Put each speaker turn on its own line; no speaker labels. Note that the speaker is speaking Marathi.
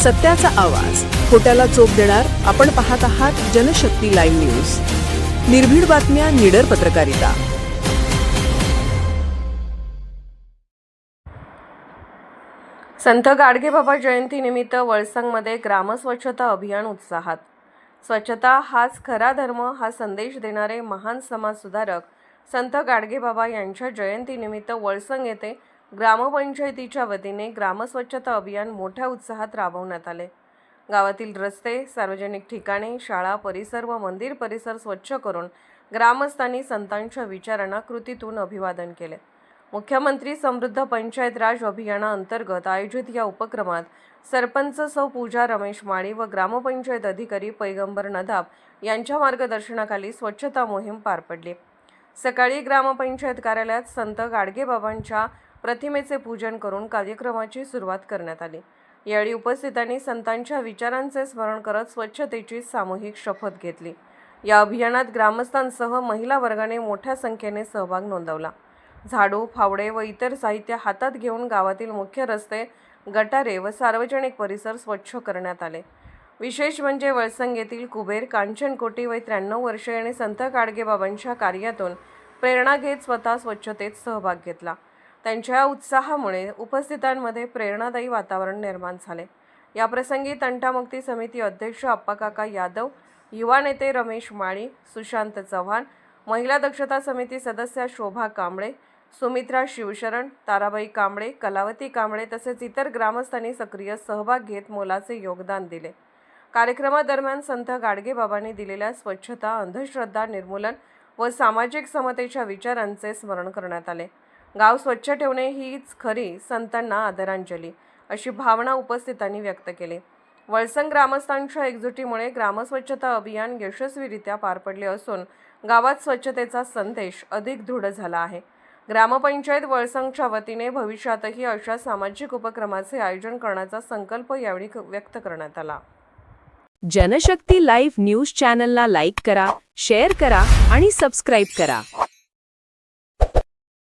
सत्याचा आवाज, खोट्याला चोप देणार. आपण पाहत आहात जनशक्ती लाईव्ह न्यूज. निर्भीड बातम्या, निडर पत्रकारिता.
संत गाडगेबाबा जयंतीनिमित्त वळसंगमध्ये ग्रामस्वच्छता अभियान उत्साहात. स्वच्छता हाच खरा धर्म हा संदेश देणारे महान समाजसुधारक संत गाडगेबाबा यांच्या जयंतीनिमित्त वळसंग येथे ग्रामपंचायतीच्या वतीने ग्रामस्वच्छता अभियान मोठ्या उत्साहात राबवण्यात आले. गावातील रस्ते, सार्वजनिक ठिकाणे, शाळा परिसर व मंदिर परिसर स्वच्छ करून ग्रामस्थांनी संतांच्या विचारांना कृतीतून अभिवादन केले. मुख्यमंत्री समृद्ध पंचायत राज अभियानाअंतर्गत आयोजित या उपक्रमात सरपंच सौ पूजा रमेश माळी व ग्रामपंचायत अधिकारी पैगंबर नदाब यांच्या मार्गदर्शनाखाली स्वच्छता मोहीम पार पडली. सकाळी ग्रामपंचायत कार्यालयात संत गाडगेबाबांच्या प्रतिमेचे पूजन करून कार्यक्रमाची सुरुवात करण्यात आली. यावेळी उपस्थितांनी संतांच्या विचारांचे स्मरण करत स्वच्छतेची सामूहिक शपथ घेतली. या अभियानात ग्रामस्थांसह महिला वर्गाने मोठ्या संख्येने सहभाग नोंदवला. झाडू, फावडे व इतर साहित्य हातात घेऊन गावातील मुख्य रस्ते, गटारे व सार्वजनिक परिसर स्वच्छ करण्यात आले. विशेष म्हणजे वळसंग येथील कुबेर, कांचनकोटी वय 93 वर्षे यांनी संत गाडगेबाबांच्या कार्यातून प्रेरणा घेत स्वतः स्वच्छतेत सहभाग घेतला. त्यांच्या उत्साहामुळे उपस्थितांमध्ये प्रेरणादायी वातावरण निर्माण झाले. याप्रसंगी तंटामुक्ती समिती अध्यक्ष अप्पाकाका यादव, युवा नेते रमेश माळी, सुशांत चव्हाण, महिला दक्षता समिती सदस्य शोभा कांबळे, सुमित्रा शिवशरण, ताराबाई कांबळे, कलावती कांबळे तसेच इतर ग्रामस्थांनी सक्रिय सहभाग घेत मोलाचे योगदान दिले. कार्यक्रमादरम्यान संत गाडगेबाबांनी दिलेल्या स्वच्छता, अंधश्रद्धा निर्मूलन व सामाजिक समतेच्या विचारांचे स्मरण करण्यात आले. गाव स्वच्छ ठेवणे हीच खरी संतांना आदरांजली, अशी भावना उपस्थितांनी व्यक्त केली. वळसंग ग्रामस्थांच्या एकजुटीमुळे ग्रामस्वच्छता अभियान यशस्वीरित्या पार पडले असून गावात स्वच्छतेचा संदेश अधिक दृढ झाला आहे. ग्रामपंचायत वळसंगच्या वतीने भविष्यातही अशा सामाजिक उपक्रमाचे आयोजन करण्याचा संकल्प यावेळी व्यक्त करण्यात आला.
जनशक्ती लाईव्ह न्यूज चॅनलला लाईक करा, शेअर करा आणि सबस्क्राईब करा.